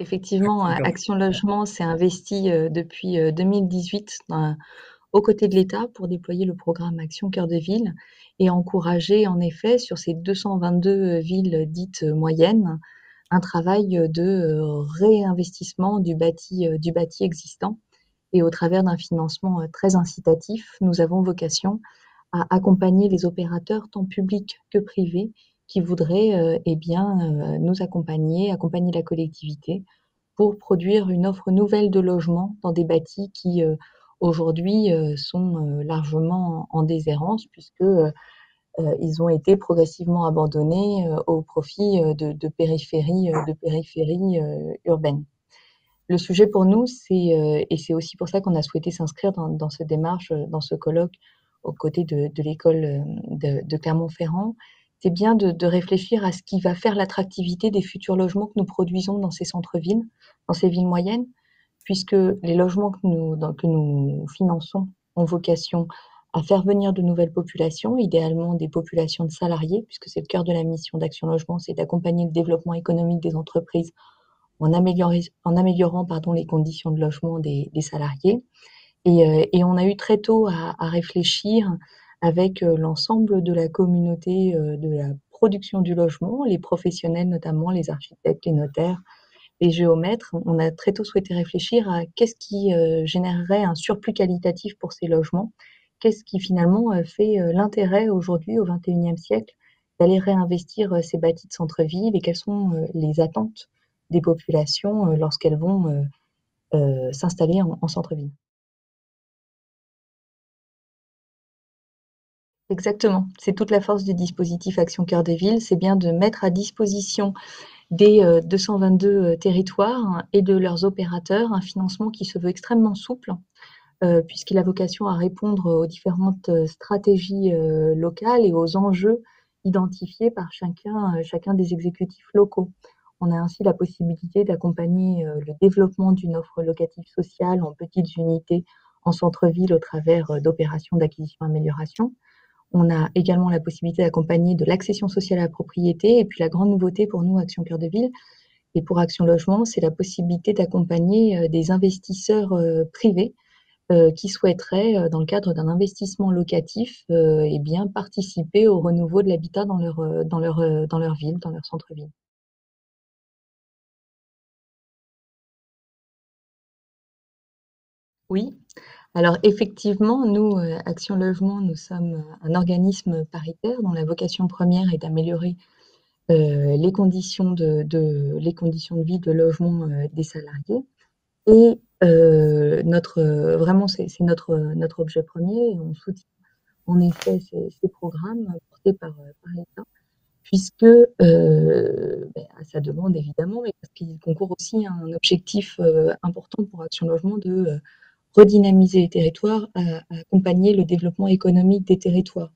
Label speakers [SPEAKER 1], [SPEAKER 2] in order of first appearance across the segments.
[SPEAKER 1] Effectivement,
[SPEAKER 2] Action Cœur de
[SPEAKER 1] Action Logement s'est investi depuis 2018 aux côtés de l'État pour déployer le programme Action Cœur de Ville et encourager en effet sur ces 222 villes dites moyennes un travail de réinvestissement du bâti existant. Et au travers d'un financement très incitatif, nous avons vocation à accompagner les opérateurs tant publics que privés qui voudraient nous accompagner la collectivité pour produire une offre nouvelle de logement dans des bâtis qui aujourd'hui sont largement en déshérence puisque ils ont été progressivement abandonnés au profit de périphéries urbaines. Le sujet pour nous, et c'est aussi pour ça qu'on a souhaité s'inscrire dans cette démarche, dans ce colloque aux côtés de l'école de Clermont-Ferrand, c'est bien de réfléchir à ce qui va faire l'attractivité des futurs logements que nous produisons dans ces centres-villes, dans ces villes moyennes, puisque les logements que nous finançons ont vocation à faire venir de nouvelles populations, idéalement des populations de salariés, puisque c'est le cœur de la mission d'Action Logement, c'est d'accompagner le développement économique des entreprises en améliorant les conditions de logement des salariés. Et on a eu très tôt à réfléchir avec l'ensemble de la communauté de la production du logement, les professionnels notamment, les architectes, les notaires, les géomètres. On a très tôt souhaité réfléchir à qu'est-ce qui générerait un surplus qualitatif pour ces logements, qu'est-ce qui finalement fait l'intérêt aujourd'hui au XXIe siècle d'aller réinvestir ces bâtis de centre-ville et quelles sont les attentes des populations lorsqu'elles vont s'installer en centre-ville. Exactement, c'est toute la force du dispositif Action Cœur des Villes, c'est bien de mettre à disposition des 222 territoires et de leurs opérateurs un financement qui se veut extrêmement souple, puisqu'il a vocation à répondre aux différentes stratégies locales et aux enjeux identifiés par chacun des exécutifs locaux. On a ainsi la possibilité d'accompagner le développement d'une offre locative sociale en petites unités en centre-ville au travers d'opérations d'acquisition-amélioration. On a également la possibilité d'accompagner de l'accession sociale à la propriété. Et puis la grande nouveauté pour nous, Action Cœur de Ville, et pour Action Logement, c'est la possibilité d'accompagner des investisseurs privés qui souhaiteraient, dans le cadre d'un investissement locatif, participer au renouveau de l'habitat dans leur ville, dans leur centre-ville. Oui, alors effectivement, nous, Action Logement, nous sommes un organisme paritaire dont la vocation première est d'améliorer les conditions de vie, de logement des salariés. Et vraiment, c'est notre objet premier. Et on soutient en effet ces programmes portés par l'État, puisque, à sa demande évidemment, mais parce qu'il concourt aussi à un objectif important pour Action Logement de redynamiser les territoires, à accompagner le développement économique des territoires.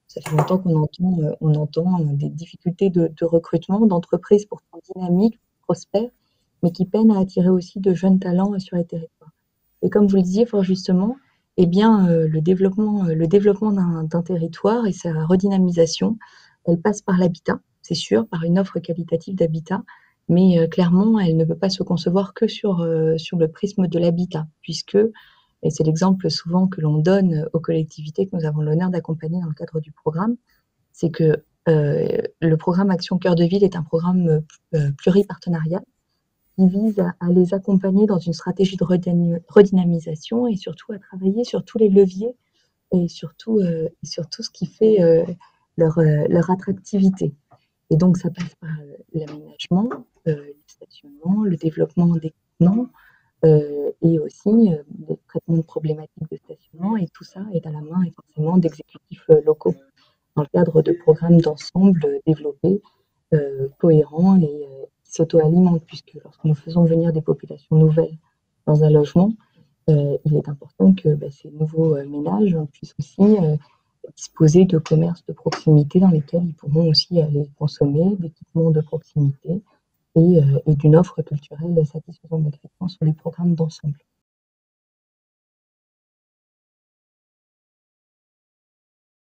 [SPEAKER 1] Ça fait longtemps on entend des difficultés de recrutement d'entreprises pourtant dynamiques, prospères, mais qui peinent à attirer aussi de jeunes talents sur les territoires. Et comme vous le disiez fort justement, le développement d'un territoire et sa redynamisation, elle passe par l'habitat, c'est sûr, par une offre qualitative d'habitat, mais clairement, elle ne peut pas se concevoir que sur le prisme de l'habitat, puisque, et c'est l'exemple souvent que l'on donne aux collectivités que nous avons l'honneur d'accompagner dans le cadre du programme, c'est que le programme Action Cœur de Ville est un programme pluripartenarial qui vise à les accompagner dans une stratégie de redynamisation et surtout à travailler sur tous les leviers et sur tout ce qui fait leur attractivité. Et donc, ça passe par l'aménagement, le stationnement, le développement d'équipements et aussi le traitement de problématiques de stationnement. Et tout ça est à la main forcément d'exécutifs locaux dans le cadre de programmes d'ensemble développés, cohérents et qui s'auto-alimentent, puisque lorsque nous faisons venir des populations nouvelles dans un logement, il est important que ces nouveaux ménages puissent aussi disposer de commerces de proximité dans lesquels ils pourront aussi aller consommer d'équipements de proximité et d'une offre culturelle satisfaisante. Donc, effectivement, sur les programmes d'ensemble.